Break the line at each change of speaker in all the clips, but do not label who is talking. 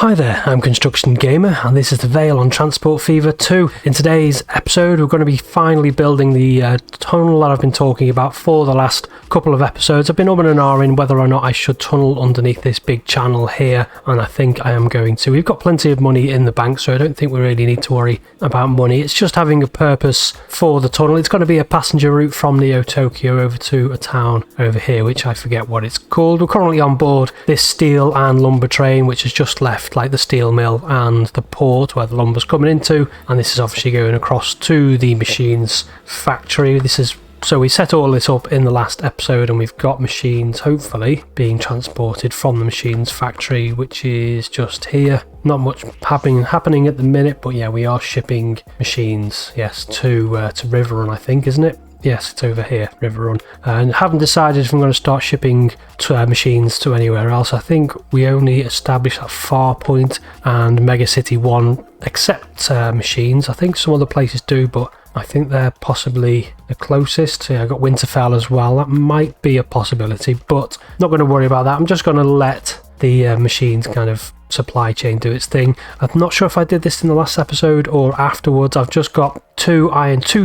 Hi there, I'm Construction Gamer and this is the Vale on Transport Fever 2. In today's episode we're going to be finally building the tunnel that I've been talking about for the last couple of episodes. I've been and ahhing whether or not I should tunnel underneath this big channel here, and I think I am going to. We've got plenty of money in the bank, so I don't think we really need to worry about money. It's just having a purpose for the tunnel. It's going to be a passenger route from Neo Tokyo over to a town over here, which I forget what it's called. We're currently on board this steel and lumber train which has just left like the steel mill and the port where the lumber's coming into, and this is obviously going across to the machines factory. So we set all this up in the last episode and we've got machines hopefully being transported from the machines factory, which is just here. Not much happening at the minute, but yeah, we are shipping machines, yes, to Riverrun, I think, isn't it? Yes, it's over here, Riverrun. And haven't decided if I'm going to start shipping machines to anywhere else. I think we only established at Farpoint and Megacity 1 accept machines. I think some other places do, but I think they're possibly the closest. Yeah, I got Winterfell as well. That might be a possibility, but not going to worry about that. I'm just going to let the machines kind of supply chain do its thing. I'm not sure if I did this in the last episode or afterwards. I've just got two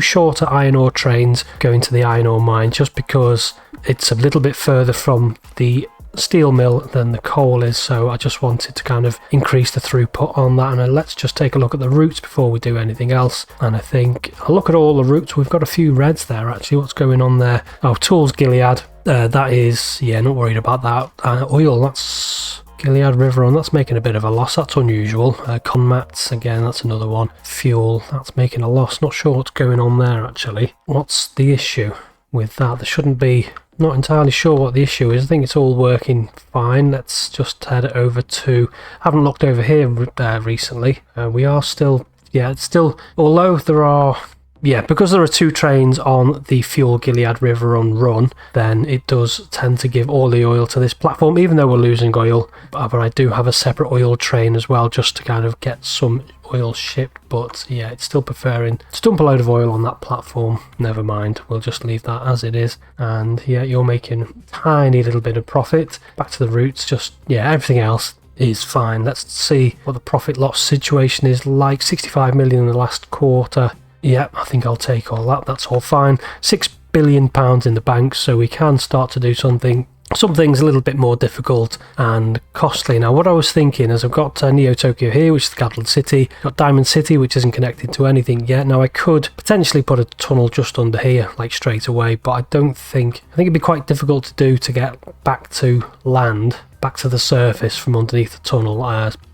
shorter iron ore trains going to the iron ore mine, just because it's a little bit further from the steel mill than the coal is, so I just wanted to kind of increase the throughput on that. And let's just take a look at the routes before we do anything else. And I think I'll look at all the routes. We've got a few reds there actually. What's going on there? Oh, Tools Gilead. That is, yeah, not worried about that. Oil, that's Gilead Riverrun, that's making a bit of a loss. That's unusual. Conmats, again, that's another one. Fuel, that's making a loss. Not sure what's going on there actually. What's the issue with that? There shouldn't be. Not entirely sure what the issue is. I think it's all working fine. Let's just head over to. I haven't looked over here recently. We are still, yeah, it's still. Although there are, yeah, because there are two trains on the Fuel Gilead Riverrun run, then it does tend to give all the oil to this platform, even though we're losing oil. But I do have a separate oil train as well, just to kind of get some oil shipped. But yeah, it's still preferring to dump a load of oil on that platform. Never mind, we'll just leave that as it is. And yeah, you're making a tiny little bit of profit. Back to the routes, just, yeah, everything else is fine. Let's see what the profit loss situation is like. 65 million in the last quarter. Yep, I think I'll take all that. That's all fine. £6 billion in the bank, so we can start to do something. Something's a little bit more difficult and costly. Now, what I was thinking is I've got Neo Tokyo here, which is the capital city. I've got Diamond City, which isn't connected to anything yet. Now, I could potentially put a tunnel just under here, like straight away, but I think it'd be quite difficult to do to get back to land, back to the surface from underneath the tunnel.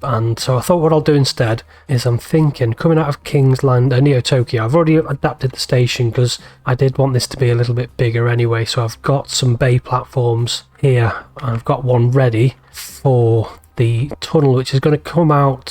And so I thought what I'll do instead is I'm thinking coming out of King's Land, Neo Tokyo. I've already adapted the station because I did want this to be a little bit bigger anyway. So I've got some bay platforms here. I've got one ready for the tunnel, which is going to come out.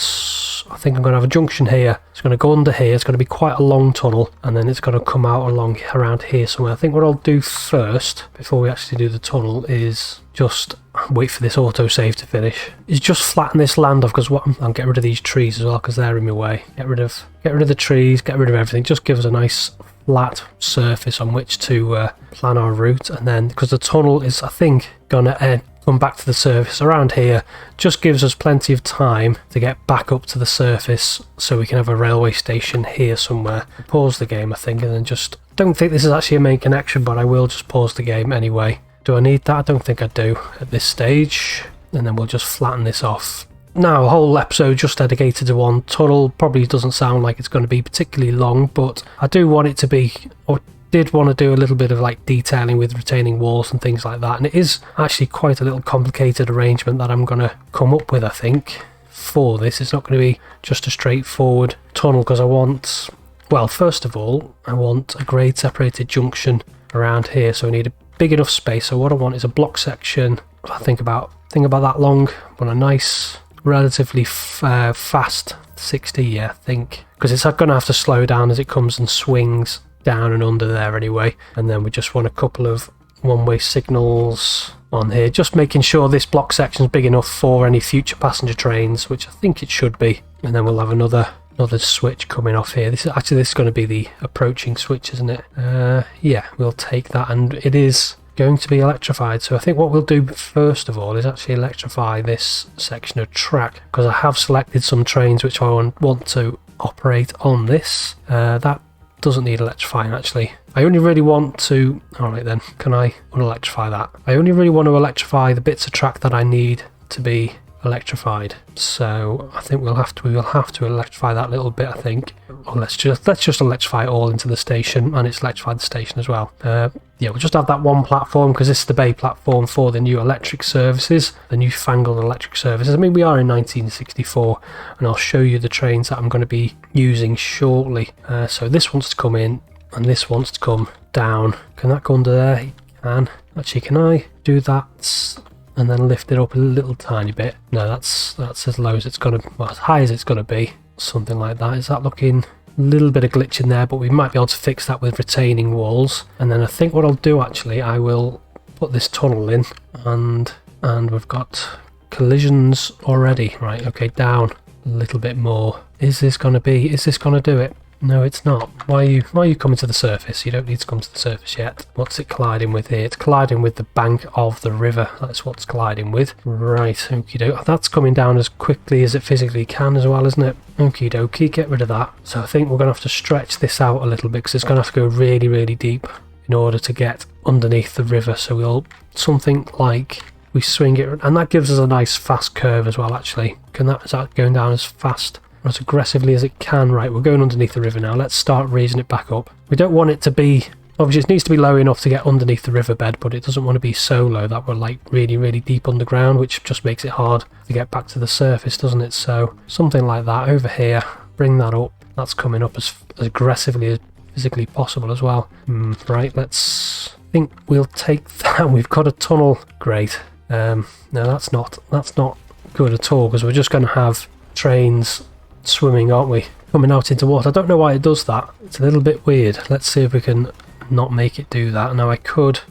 I think I'm going to have a junction here. It's going to go under here. It's going to be quite a long tunnel, and then it's going to come out along around here somewhere. I think what I'll do first, before we actually do the tunnel, is just wait for this autosave to finish. Is just flatten this land off, because I'll get rid of these trees as well, because they're in my way. Get rid of the trees. Get rid of everything. Just give us a nice flat surface on which to plan our route, and then because the tunnel is, I think, gonna come back to the surface around here, just gives us plenty of time to get back up to the surface, so we can have a railway station here somewhere. Pause the game, I think, and then just don't think this is actually a main connection, but I will just pause the game anyway. Do I need that? I don't think I do at this stage, and then we'll just flatten this off. Now, a whole episode just dedicated to one tunnel probably doesn't sound like it's going to be particularly long, but I do want it to be, or did want to do a little bit of like detailing with retaining walls and things like that, and it is actually quite a little complicated arrangement that I'm going to come up with, I think, for this. It's not going to be just a straightforward tunnel, because I want, well, first of all, I want a grade separated junction around here, so I need a big enough space. So what I want is a block section, I think about that long, but a nice, relatively fast 60, yeah, I think, because it's going to have to slow down as it comes and swings down and under there anyway. And then we just want a couple of one-way signals on here, just making sure this block section is big enough for any future passenger trains, which I think it should be. And then we'll have another switch coming off here. This is going to be the approaching switch, isn't it? Yeah, we'll take that, and it is going to be electrified. So I think what we'll do first of all is actually electrify this section of track, because I have selected some trains which I want to operate on this. That doesn't need electrifying actually. I only really want to, alright then, can I unelectrify that? I only really want to electrify the bits of track that I need to be electrified. So I think we will have to electrify that little bit, I think. Or let's just electrify it all into the station, and it's electrified the station as well. Yeah, we'll just have that one platform because this is the bay platform for the new electric services, the newfangled electric services. I mean, we are in 1964, and I'll show you the trains that I'm going to be using shortly. So this wants to come in, and this wants to come down. Can that go under there? It can. Actually, can I do that and then lift it up a little tiny bit? No, that's as low as it's going to, well, as high as it's going to be. Something like that. Is that looking a little bit of glitch in there, but we might be able to fix that with retaining walls. And then I think what I'll do actually, I will put this tunnel in, and we've got collisions already. Right, okay, down a little bit more. Is this going to do it? No, it's not. Why are you coming to the surface? You don't need to come to the surface yet. What's it colliding with here? It's colliding with the bank of the river. That's what it's colliding with. Right, okie doke. That's coming down as quickly as it physically can as well, isn't it? Okie dokie, get rid of that. So I think we're going to have to stretch this out a little bit because it's going to have to go really, really deep in order to get underneath the river. So we'll, something like, we swing it, and that gives us a nice fast curve as well actually. Is that going down as fast? As aggressively as it can. Right, we're going underneath the river now. Let's start raising it back up. We don't want it to be, obviously it needs to be low enough to get underneath the riverbed, but it doesn't want to be so low that we're like really, really deep underground, which just makes it hard to get back to the surface, doesn't it? So something like that over here, bring that up. That's coming up as aggressively as physically possible as well. Right, let's, I think we'll take that. We've got a tunnel. Great. No, that's not good at all, because we're just going to have trains swimming, aren't we, coming out into water. I don't know why it does that. It's a little bit weird. Let's see if we can not make it do that. Now I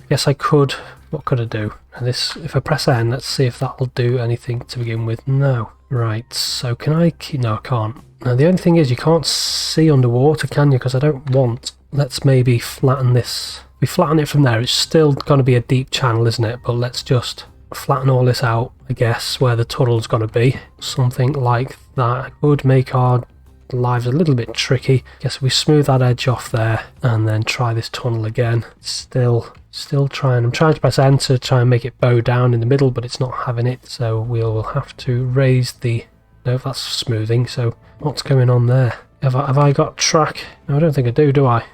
guess I could, what could I do? And this, if I press N, let's see if that'll do anything to begin with. No. Right, so can I keep, no I can't. Now the only thing is you can't see underwater, can you? Because I don't want, let's maybe flatten this. If we flatten it from there, it's still going to be a deep channel, isn't it? But let's just flatten all this out, I guess, where the tunnel's going to be. Something like that would make our lives a little bit tricky. I guess if we smooth that edge off there and then try this tunnel again. Still trying. I'm trying to press enter to try and make it bow down in the middle, but it's not having it. So we'll have to raise the, no, that's smoothing. So what's going on there? Have I got track? No, I don't think I do I?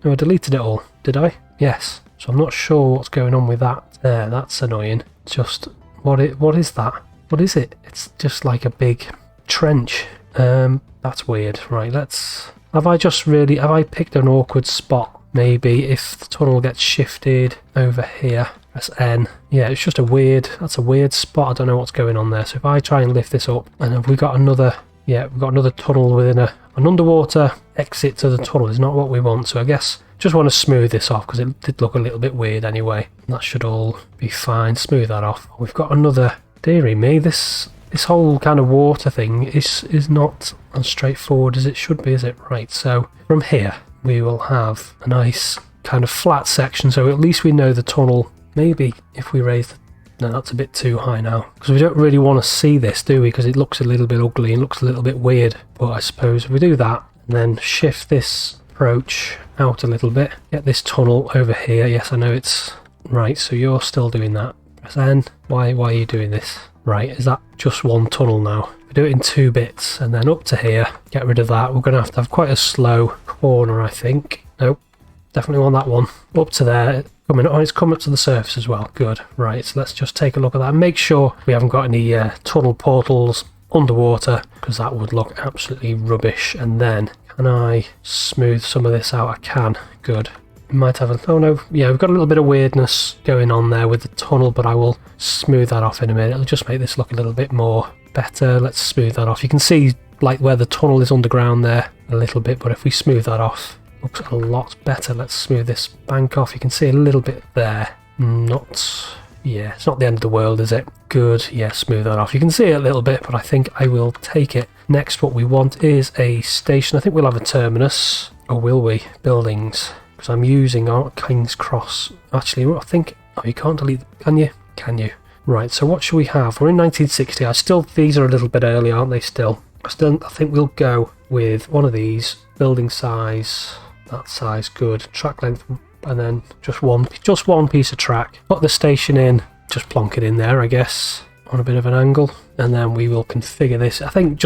No, I deleted it all. Did I? Yes. So I'm not sure what's going on with that. There, that's annoying. Just what is that? What is it? It's just like a big trench. That's weird. Right, have I picked an awkward spot? Maybe if the tunnel gets shifted over here, press N. Yeah, it's just that's a weird spot. I don't know what's going on there. So if I try and lift this up, and have we got another, yeah, we've got another tunnel within an underwater exit to the tunnel is not what we want. So I guess just want to smooth this off because it did look a little bit weird anyway. That should all be fine. Smooth that off. We've got another, dearie me, this whole kind of water thing is not as straightforward as it should be, is it? Right, so from here we will have a nice kind of flat section, so at least we know the tunnel. Maybe if we raise no, that's a bit too high now, because we don't really want to see this, do we? Because it looks a little bit ugly and looks a little bit weird. But I suppose if we do that and then shift this approach out a little bit, get this tunnel over here. Yes, I know it's right, so you're still doing that. Press N. Why are you doing this? Right, is that just one tunnel now? We do it in 2 bits and then up to here, get rid of that. We're going to have quite a slow corner, I think. Nope, definitely want that one. Up to there, it's coming up to the surface as well. Good. Right, so let's just take a look at that and make sure we haven't got any tunnel portals underwater, because that would look absolutely rubbish. And then, can I smooth some of this out? I can. Good. Might have a, oh no, yeah, we've got a little bit of weirdness going on there with the tunnel, but I will smooth that off in a minute. It'll just make this look a little bit more better. Let's smooth that off. You can see like where the tunnel is underground there a little bit, but if we smooth that off, looks a lot better. Let's smooth this bank off. You can see a little bit there. Yeah, it's not the end of the world, is it? Good. Yeah, smooth that off. You can see it a little bit, but I think I will take it. Next, what we want is a station. I think we'll have a terminus, or will we? Buildings. I'm using our King's Cross. Actually, I think Oh, you can't delete them, can you? Can you? Right, so what should we have? We're in 1960. These are a little bit early, aren't they still? I think we'll go with one of these. Building size, that size, good. Track length, and then just one piece of track. Put the station in, just plonk it in there, I guess, on a bit of an angle. And then we will configure this. I think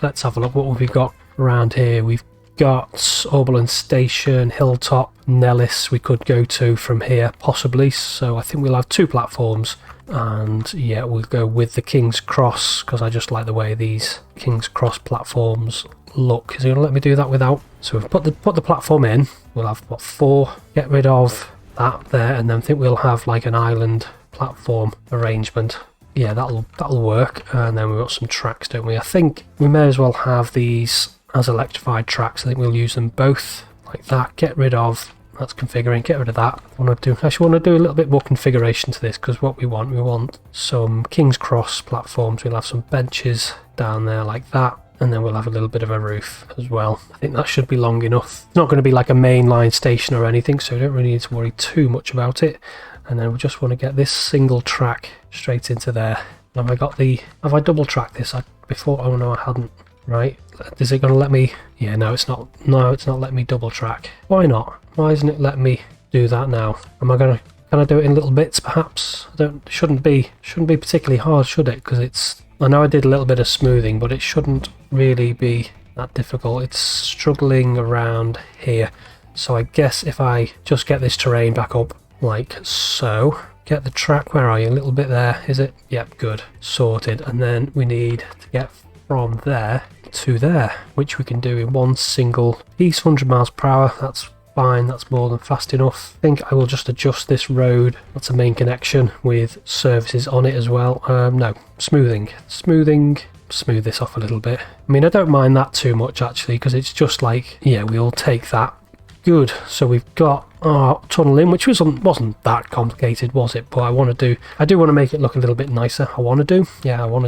let's have a look. What have we got around here? We've got Oberlin Station, Hilltop, Nellis we could go to from here, possibly. So I think we'll have 2 platforms. And yeah, we'll go with the King's Cross, because I just like the way these King's Cross platforms look. Is he going to let me do that without? So we've put the platform in. We'll have, what, 4? Get rid of that there, and then I think we'll have like an island platform arrangement. Yeah, that'll work. And then we've got some tracks, don't we? I think we may as well have these as electrified tracks. I think we'll use them both like that. Get rid of, that's configuring, get rid of that. I want to do a little bit more configuration to this, because what we want some King's Cross platforms. We'll have some benches down there like that, and then we'll have a little bit of a roof as well. I think that should be long enough. It's not going to be like a mainline station or anything, so we don't really need to worry too much about it. And then we just want to get this single track straight into there. Have I double tracked this before? Oh no, I hadn't. Right, is it going to let me? Yeah, no, it's not. No, it's not letting me double track. Why not? Why isn't it letting me do that now? Can I do it in little bits perhaps? Shouldn't be particularly hard, should it? Because I know I did a little bit of smoothing, but it shouldn't really be that difficult. It's struggling around here. So I guess if I just get this terrain back up like so, get the track, where are you? A little bit there, is it? Yep, good. Sorted. And then we need to get from there to there, which we can do in one single piece. 100 miles per hour, that's fine, that's more than fast enough. I think I will just adjust this road. That's a main connection with services on it as well. No, smooth this off a little bit. I mean, I don't mind that too much actually, because it's just like, yeah, we'll take that. Good. So we've got our tunnel in, which wasn't that complicated, was it? But I do want to make it look a little bit nicer. I want to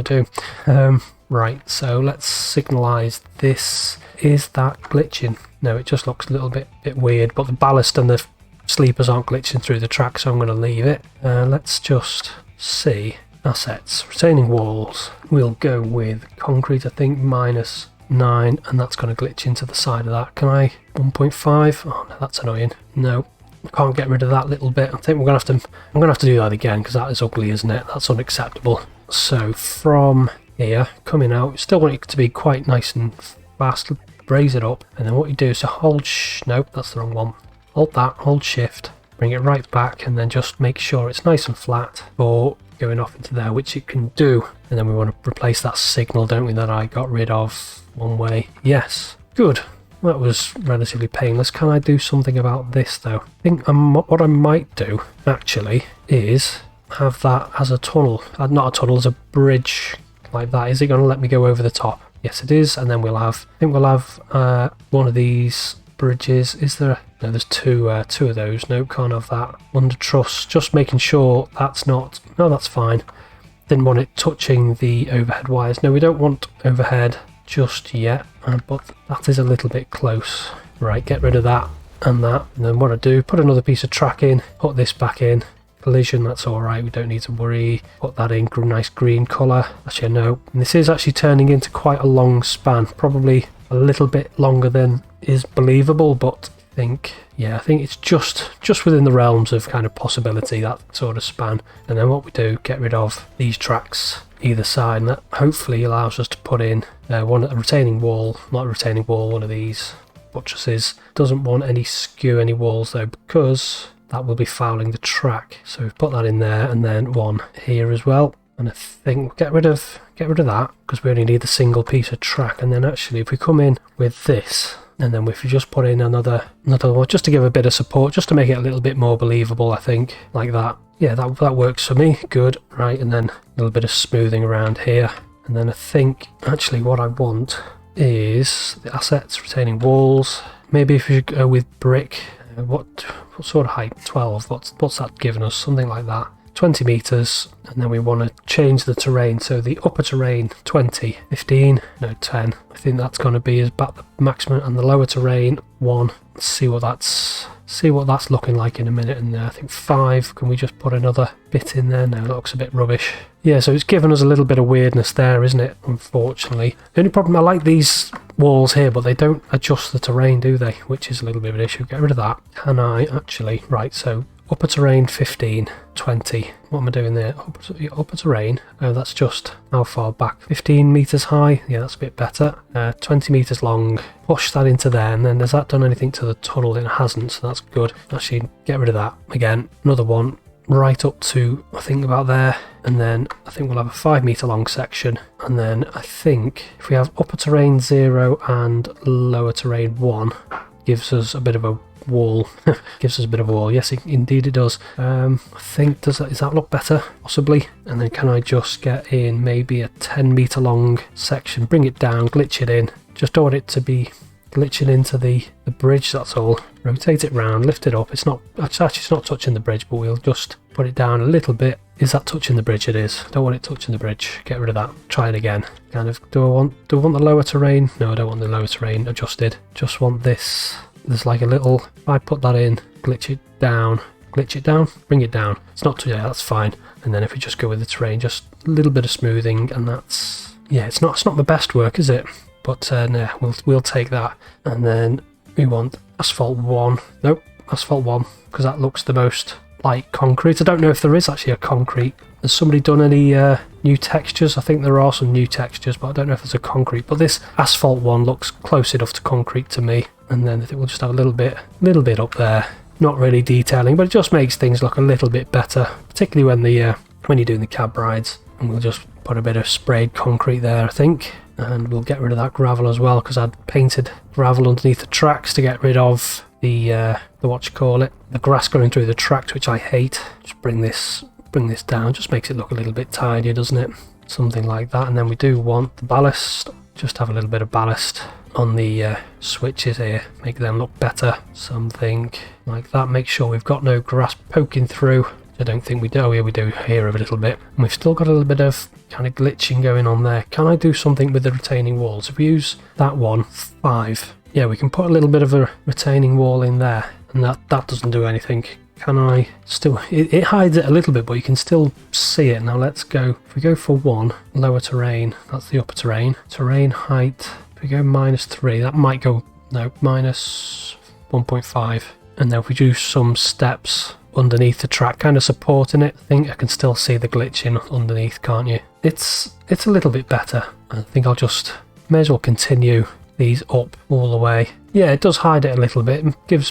do. Right, so let's signalize this. Is that glitching? No, it just looks a little bit weird, but the ballast and the sleepers aren't glitching through the track, so I'm going to leave it. Let's just see. Assets, retaining walls. We'll go with concrete, I think, -9, and that's going to glitch into the side of that. Can I? 1.5? Oh, no, that's annoying. No, I can't get rid of that little bit. I think I'm going to have to do that again, because that is ugly, isn't it? That's unacceptable. So from here, coming out, you still want it to be quite nice and fast. Raise it up, and then what you do is to hold nope, that's the wrong one. Hold that, hold shift, bring it right back, and then just make sure it's nice and flat for going off into there, which it can do. And then we want to replace that signal, don't we, that I got rid of one way. Yes, good. That was relatively painless. Can I do something about this though? I think what I might do actually is have that as a tunnel, not a tunnel, as a bridge like that. Is it going to let me go over the top? Yes, it is. And then I think we'll have one of these bridges. Is there? No, there's two of those. No, can't have that. Under truss, just making sure that's not. No, that's fine. Didn't want it touching the overhead wires. No, we don't want overhead just yet, but that is a little bit close. Right, get rid of that and that. And then what I do, put another piece of track in, put this back in. Collision, that's all right, we don't need to worry. Put that in, nice green colour. Actually, no, and this is actually turning into quite a long span, probably a little bit longer than is believable, but I think it's just within the realms of kind of possibility, that sort of span. And then what we do, get rid of these tracks either side, and that hopefully allows us to put in a retaining wall, one of these buttresses. Doesn't want any skew, any walls though, because that will be fouling the track. So we've put that in there, and then one here as well. And I think we'll get rid of that, because we only need the single piece of track. And then actually, if we come in with this, and then if we just put in another one, just to give a bit of support, just to make it a little bit more believable, I think, like that. Yeah, that works for me. Good. Right, and then a little bit of smoothing around here. And then I think actually what I want is the assets, retaining walls. Maybe if we go with brick. What sort of height? 12. What's that giving us? Something like that. 20 meters, and then we want to change the terrain. So the upper terrain 20, 15, no 10. I think that's going to be about the maximum, and the lower terrain 1. Let's see what that's see what that's looking like in a minute. And I think 5, can we just put another bit in there? No, that looks a bit rubbish. Yeah, so it's given us a little bit of weirdness there, isn't it? Unfortunately. The only problem, I like these walls here, but they don't adjust the terrain, do they? Which is a little bit of an issue. Get rid of that. Can I actually? Right, so upper terrain 15, 20. What am I doing there? Upper terrain. Oh, that's just how far back? 15 meters high. Yeah, that's a bit better. 20 meters long. Push that into there, and then has that done anything to the tunnel? It hasn't, so that's good. Actually, get rid of that. Again, another one right up to, I think, about there. And then I think we'll have a 5 meter long section. And then I think if we have upper terrain 0 and lower terrain 1, gives us a bit of a wall. Gives us a bit of a wall. Yes, indeed it does. I think, does that look better? Possibly. And then can I just get in maybe a 10 meter long section, bring it down, glitch it in. Just don't want it to be glitching into the bridge, that's all. Rotate it round, lift it up. It's not actually it's not touching the bridge, but we'll just put it down a little bit. Is that touching the bridge? It is. Don't want it touching the bridge. Get rid of that. Try it again. Kind of, do I want the lower terrain? No, I don't want the lower terrain adjusted. Just want this. There's like a little, if I put that in, glitch it down, bring it down. It's not too, yeah, that's fine. And then if we just go with the terrain, just a little bit of smoothing, and that's, yeah, it's not the best work, is it? But no, we'll take that. And then we want asphalt 1. Nope, asphalt 1, because that looks the most like concrete. I don't know if there is actually a concrete. Has somebody done any new textures? I think there are some new textures, but I don't know if there's a concrete. But this asphalt 1 looks close enough to concrete to me. And then I think we'll just have a little bit up there. Not really detailing, but it just makes things look a little bit better, particularly when you're doing the cab rides. And we'll just put a bit of sprayed concrete there, I think. And we'll get rid of that gravel as well, because I'd painted gravel underneath the tracks to get rid of the the grass going through the tracks, which I hate. Just bring this down, just makes it look a little bit tidier, doesn't it? Something like that. And then we do want the ballast. Just have a little bit of ballast on the switches here, make them look better. Something like that. Make sure we've got no grass poking through. I don't think we do. Oh, yeah, we do here a little bit. And we've still got a little bit of kind of glitching going on there. Can I do something with the retaining walls? If we use that one, 5. Yeah, we can put a little bit of a retaining wall in there, and that doesn't do anything. Can I still... It hides it a little bit, but you can still see it. Now let's go... If we go for 1, lower terrain, that's the upper terrain. Terrain height, if we go -3, that might go... No, minus 1.5. And then if we do some steps underneath the track, kind of supporting it, I think I can still see the glitching underneath, can't you? It's a little bit better. I think I'll just... May as well continue these up all the way. Yeah, it does hide it a little bit.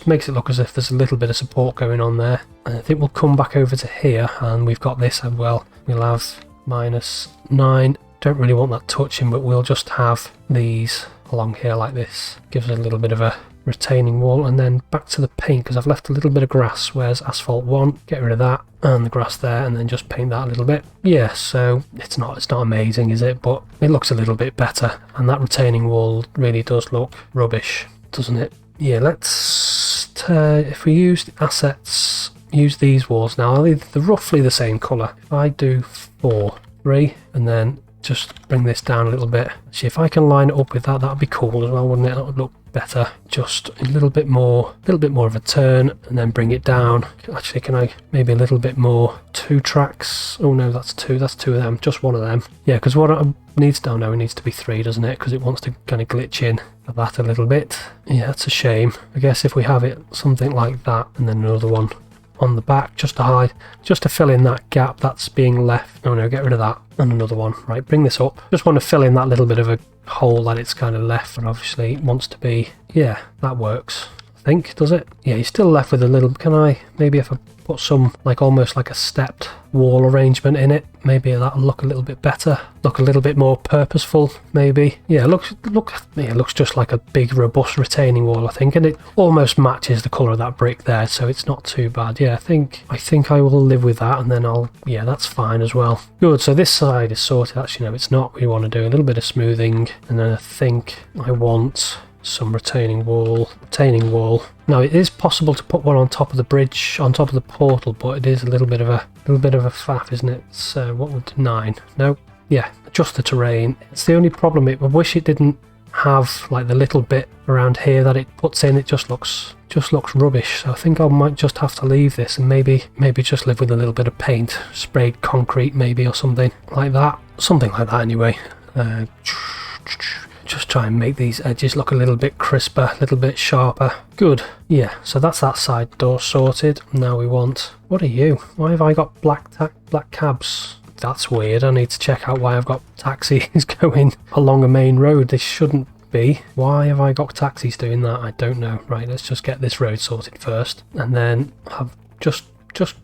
Makes it look as if there's a little bit of support going on there. And I think we'll come back over to here, and we've got this as well. We'll have -9. Don't really want that touching, but we'll just have these along here like this. Gives it a little bit of a retaining wall. And then back to the paint, because I've left a little bit of grass. Where's asphalt 1? Get rid of that, and the grass there, and then just paint that a little bit. Yeah, so it's not amazing, is it? But it looks a little bit better, and that retaining wall really does look rubbish, doesn't it? Yeah, let's if we use the assets, use these walls now. They're roughly the same colour. If I do 4, 3, and then just bring this down a little bit. See if I can line it up with that. That'd be cool as well, wouldn't it? That would look better. Just a little bit more of a turn, and then bring it down. Actually, can I maybe a little bit more? 2 tracks. Oh no, that's 2. That's 2 of them. Just 1 of them. Yeah, because what it needs to know, it needs to be 3, doesn't it? Because it wants to kind of glitch in that a little bit. Yeah, that's a shame. I guess if we have it something like that, and then another one on the back, just to fill in that gap that's being left. Oh no, get rid of that. And another one. Right, bring this up. Just want to fill in that little bit of a hole that it's kind of left, and obviously it wants to be... Yeah, that works. I think, does it? Yeah, you're still left with a little... Can I... Maybe if I put some, like almost like a stepped wall arrangement in it, maybe that'll look a little bit better. Look a little bit more purposeful, maybe. Yeah, it looks just like a big, robust retaining wall, I think, and it almost matches the colour of that brick there, so it's not too bad. Yeah, I think I will live with that, and then yeah, that's fine as well. Good, so this side is sorted. Actually, no, it's not. We want to do a little bit of smoothing, and then I think I want some retaining wall. Now, it is possible to put one on top of the bridge, on top of the portal, but it is a little bit of a faff, isn't it? So what would 9? No, yeah, adjust the terrain. It's the only problem. I wish it didn't have like the little bit around here that it puts in, it just looks rubbish. So I think I might just have to leave this and maybe just live with a little bit of paint, sprayed concrete maybe, or something like that. Something like that anyway. Just try and make these edges look a little bit crisper, a little bit sharper. Good. Yeah, so that's that side door sorted. Now we want... What are you? Why have I got black cabs? That's weird. I need to check out why I've got taxis going along a main road. This shouldn't be. Why have I got taxis doing that? I don't know. Right, let's just get this road sorted first. And then have just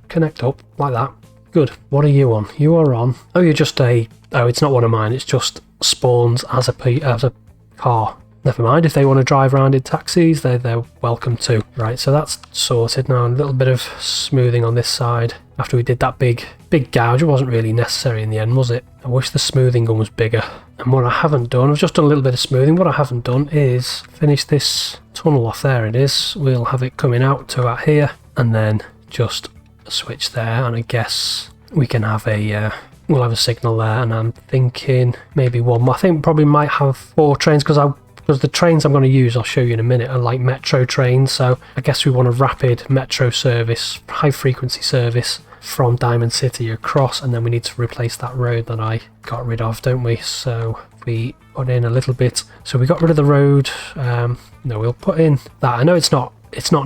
connect up like that. Good. What are you on? You are on... Oh, you're just a... Oh, it's not one of mine. It's just spawns as a car. Never mind, if they want to drive around in taxis, they're welcome to. Right, so that's sorted. Now a little bit of smoothing on this side. After we did that big gouge, it wasn't really necessary in the end, was it? I wish the smoothing gun was bigger. And what I haven't done, I've just done a little bit of smoothing. What I haven't done is finish this tunnel off. There it is. We'll have it coming out to out here, and then just a switch there, and I guess we can have a... We'll have a signal there, and I'm thinking maybe one more. I think we probably might have 4 trains, because the trains I'm going to use, I'll show you in a minute, are like metro trains. So I guess we want a rapid metro service, high frequency service from Diamond City across, and then we need to replace that road that I got rid of, don't we? So we put in a little bit. So we got rid of the road. No, we'll put in that. I know it's not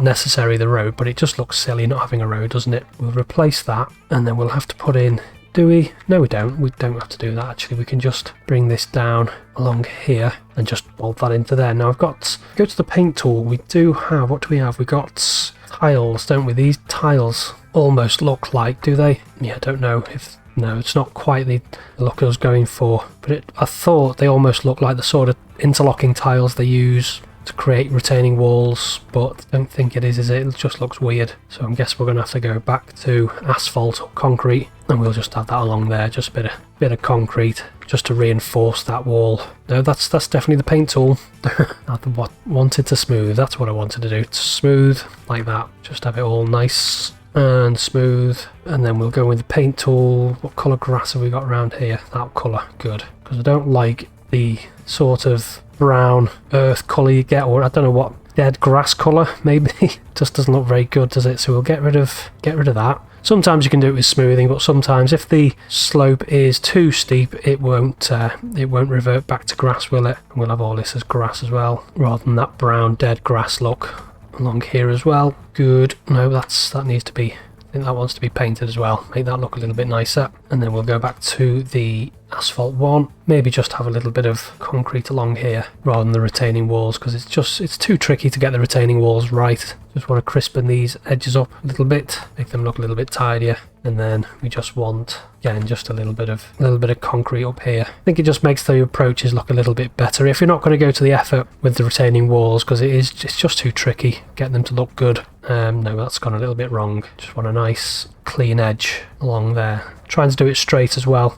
necessary, the road, but it just looks silly not having a road, doesn't it? We'll replace that, and then we'll have to put in... Do we? No, we don't. We don't have to do that, actually. We can just bring this down along here and just bolt that into there. Now, I've got... Go to the paint tool. We do have... What do we have? We got tiles, don't we? These tiles almost look like... Do they? Yeah, I don't know if... No, it's not quite the look I was going for. But I thought they almost look like the sort of interlocking tiles they use to create retaining walls, but I don't think it is it? It just looks weird. So I guess we're going to have to go back to asphalt or concrete, and we'll just add that along there, just a bit of concrete, just to reinforce that wall. No, that's definitely the paint tool. I wanted to smooth, that's what I wanted to do, to smooth like that, just have it all nice and smooth. And then we'll go with the paint tool. What colour grass have we got around here? That colour, good, because I don't like the sort of brown earth colour you get, or I don't know what, dead grass colour maybe. Just doesn't look very good, does it? So we'll get rid of that. Sometimes you can do it with smoothing, but sometimes if the slope is too steep, it won't revert back to grass, will it? And we'll have all this as grass as well, rather than that brown dead grass look along here as well. Good. No, that needs to be, I think that wants to be painted as well, make that look a little bit nicer. And then we'll go back to the asphalt one, maybe just have a little bit of concrete along here rather than the retaining walls, because it's too tricky to get the retaining walls right. Just want to crispen these edges up a little bit, make them look a little bit tidier. And then we just want, again, just a little bit of concrete up here. I think it just makes the approaches look a little bit better if you're not going to go to the effort with the retaining walls, because it's just too tricky getting them to look good. No, that's gone a little bit wrong. Just want a nice clean edge along there. Trying to do it straight as well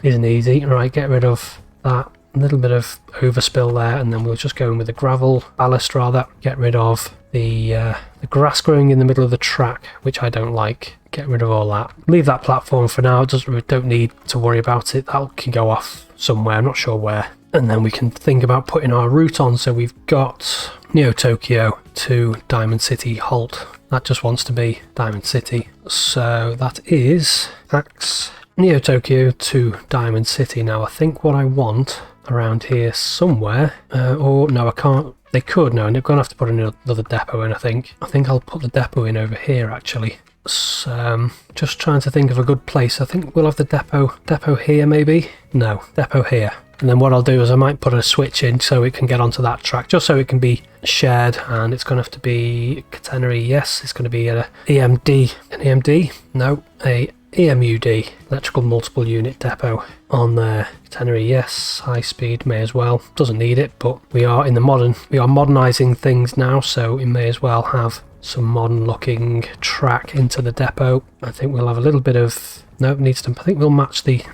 isn't easy. Right, get rid of that. A little bit of overspill there, and then we'll just go in with the gravel ballast rather. Get rid of the grass growing in the middle of the track, which I don't like. Get rid of all that. Leave that platform for now. We don't need to worry about it. That can go off somewhere. I'm not sure where. And then we can think about putting our route on. So we've got Neo Tokyo to Diamond City Halt. That just wants to be Diamond City. So that is Neo Tokyo to Diamond City. Now I think what I want around here somewhere, or no, I can't. They could, no, and they're going to have to put another depot in, I think. I think I'll put the depot in over here, actually. So, just trying to think of a good place. I think we'll have the depot here, maybe? No, depot here. And then what I'll do is I might put a switch in so it can get onto that track, just so it can be shared, and it's going to have to be catenary, yes, it's going to be an EMD? No, a EMUD, electrical multiple unit depot on there. Catenary, yes. High speed, may as well. Doesn't need it, but we are modernising things now, so we may as well have some modern looking track into the depot. I think we'll have a little bit of... No, it needs to... I think we'll match the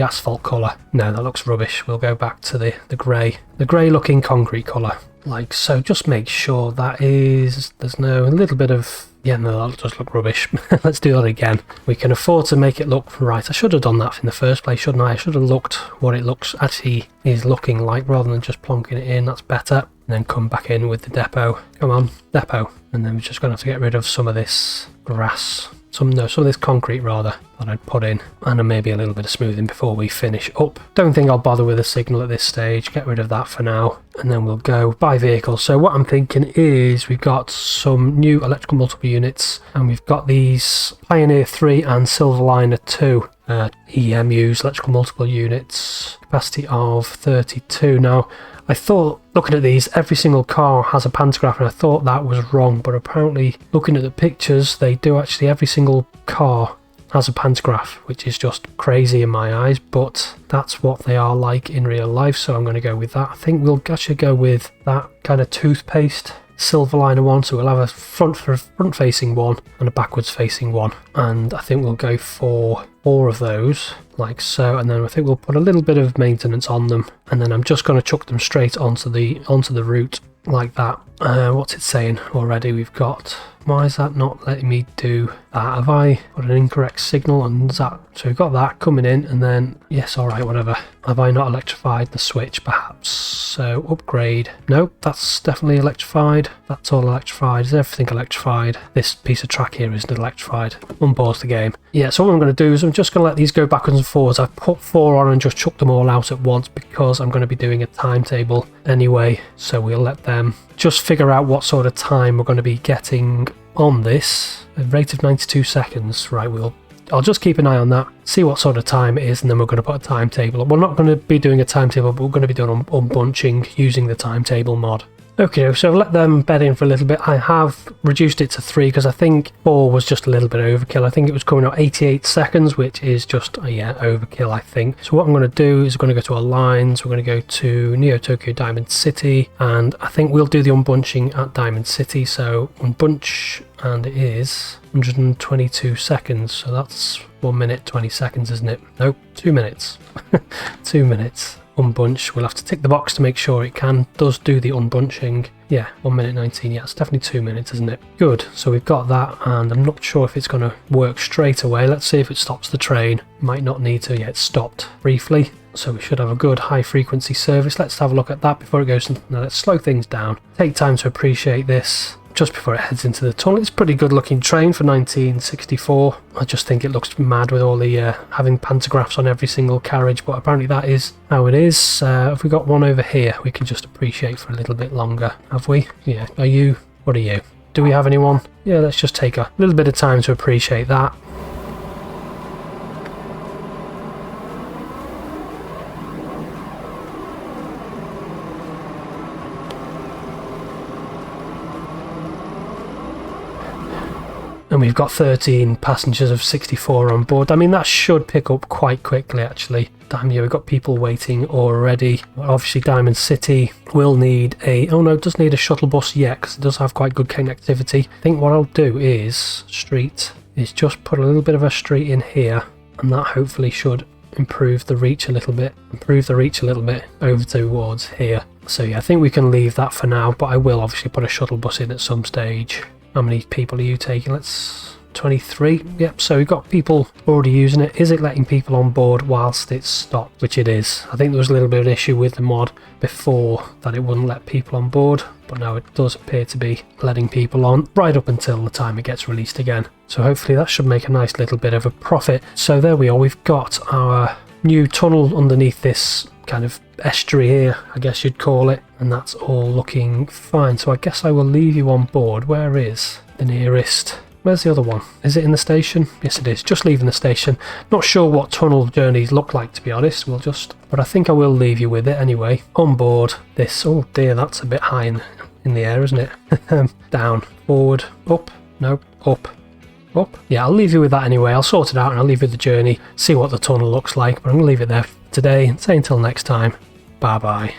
asphalt colour. No, that looks rubbish. We'll go back to the grey looking concrete colour. Like so. Just make sure that is... There's no... A little bit of Yeah, no, that does look rubbish. Let's do that again. We can afford to make it look right. I should have done that in the first place, shouldn't I? I should have looked what it looks actually is looking like rather than just plonking it in. That's better. And then come back in with the depot. Come on, depot. And then we're just going to have to get rid of some of this grass. Some of this concrete rather that I'd put in, and then maybe a little bit of smoothing before we finish up. Don't think I'll bother with a signal at this stage. Get rid of that for now, and then we'll go by vehicle. So what I'm thinking is we've got some new electrical multiple units, and we've got these Pioneer 3 and Silverliner 2 EMUs, electrical multiple units, capacity of 32. Now, I thought, looking at these, every single car has a pantograph, and I thought that was wrong, but apparently, looking at the pictures, they do actually, every single car has a pantograph, which is just crazy in my eyes, but that's what they are like in real life, so I'm going to go with that. I think we'll actually go with that kind of toothpaste Silverliner one, so we'll have a front-facing one and a backwards-facing one, and I think we'll go for 4 of those, like so, and then I think we'll put a little bit of maintenance on them, and then I'm just going to chuck them straight onto the route like that. What's it saying already? We've got, why is that not letting me do that? Have I put an incorrect signal on that? So we've got that coming in, and then yes, all right, whatever. Have I not electrified the switch perhaps? So upgrade. Nope, that's definitely electrified. That's all electrified. Is everything electrified? This piece of track here isn't electrified. Unpause the game. Yeah, so what I'm going to do is I'm just going to let these go backwards and forwards. I've put 4 on and just chucked them all out at once because I'm going to be doing a timetable anyway. So we'll let them just figure out what sort of time we're going to be getting on this. A rate of 92 seconds. Right, I'll just keep an eye on that, see what sort of time it is, and then we're going to put a timetable up. We're not going to be doing a timetable, but we're going to be doing unbunching using the timetable mod. Okay, so I've let them bed in for a little bit. I have reduced it to 3 because I think 4 was just a little bit overkill. I think it was coming out 88 seconds, which is just, yeah, overkill, I think. So what I'm going to do is we're going to go to our lines. We're going to go to Neo Tokyo Diamond City, and I think we'll do the unbunching at Diamond City. So unbunch, and it is 122 seconds. So that's 1 minute 20 seconds, isn't it? Nope, 2 minutes. 2 minutes. Unbunch, we'll have to tick the box to make sure it does do the unbunching. Yeah, 1 minute 19, yeah, it's definitely 2 minutes, isn't it? Good, so we've got that, and I'm not sure if it's going to work straight away. Let's see if it stops the train. Might not need to, yeah, it stopped briefly. So we should have a good high frequency service. Let's have a look at that before it goes. Now let's slow things down. Take time to appreciate this. Just before it heads into the tunnel. It's a pretty good looking train for 1964. I just think it looks mad with all the having pantographs on every single carriage, but apparently that is how it is. Have we got one over here we can just appreciate for a little bit longer? Have we? Yeah. What are you? Do we have anyone? Yeah, let's just take a little bit of time to appreciate that. And we've got 13 passengers of 64 on board. I mean, that should pick up quite quickly, actually. Damn, yeah, we've got people waiting already. Obviously, Diamond City will need a... Oh, no, it doesn't need a shuttle bus yet, because it does have quite good connectivity. I think what I'll do is just put a little bit of a street in here, and that hopefully should improve the reach a little bit. Over towards here. So, yeah, I think we can leave that for now, but I will obviously put a shuttle bus in at some stage. How many people are you taking? Let's 23. Yep, so we've got people already using it. Is it letting people on board whilst it's stopped? Which it is. I think there was a little bit of an issue with the mod before that it wouldn't let people on board, but now it does appear to be letting people on right up until the time it gets released again. So hopefully that should make a nice little bit of a profit. So there we are. We've got our new tunnel underneath this kind of estuary here, I guess you'd call it, and that's all looking fine. So I guess I will leave you on board. Where is the nearest? Where's the other one? Is it in the station? Yes, it is. Just leaving the station. Not sure what tunnel journeys look like, to be honest. But I think I will leave you with it anyway. On board this. Oh dear, that's a bit high in the air, isn't it? Down, forward, up, no, up. Up. Yeah, I'll leave you with that anyway. I'll sort it out and I'll leave you the journey, see what the tunnel looks like. But I'm going to leave it there for today and say until next time, bye bye.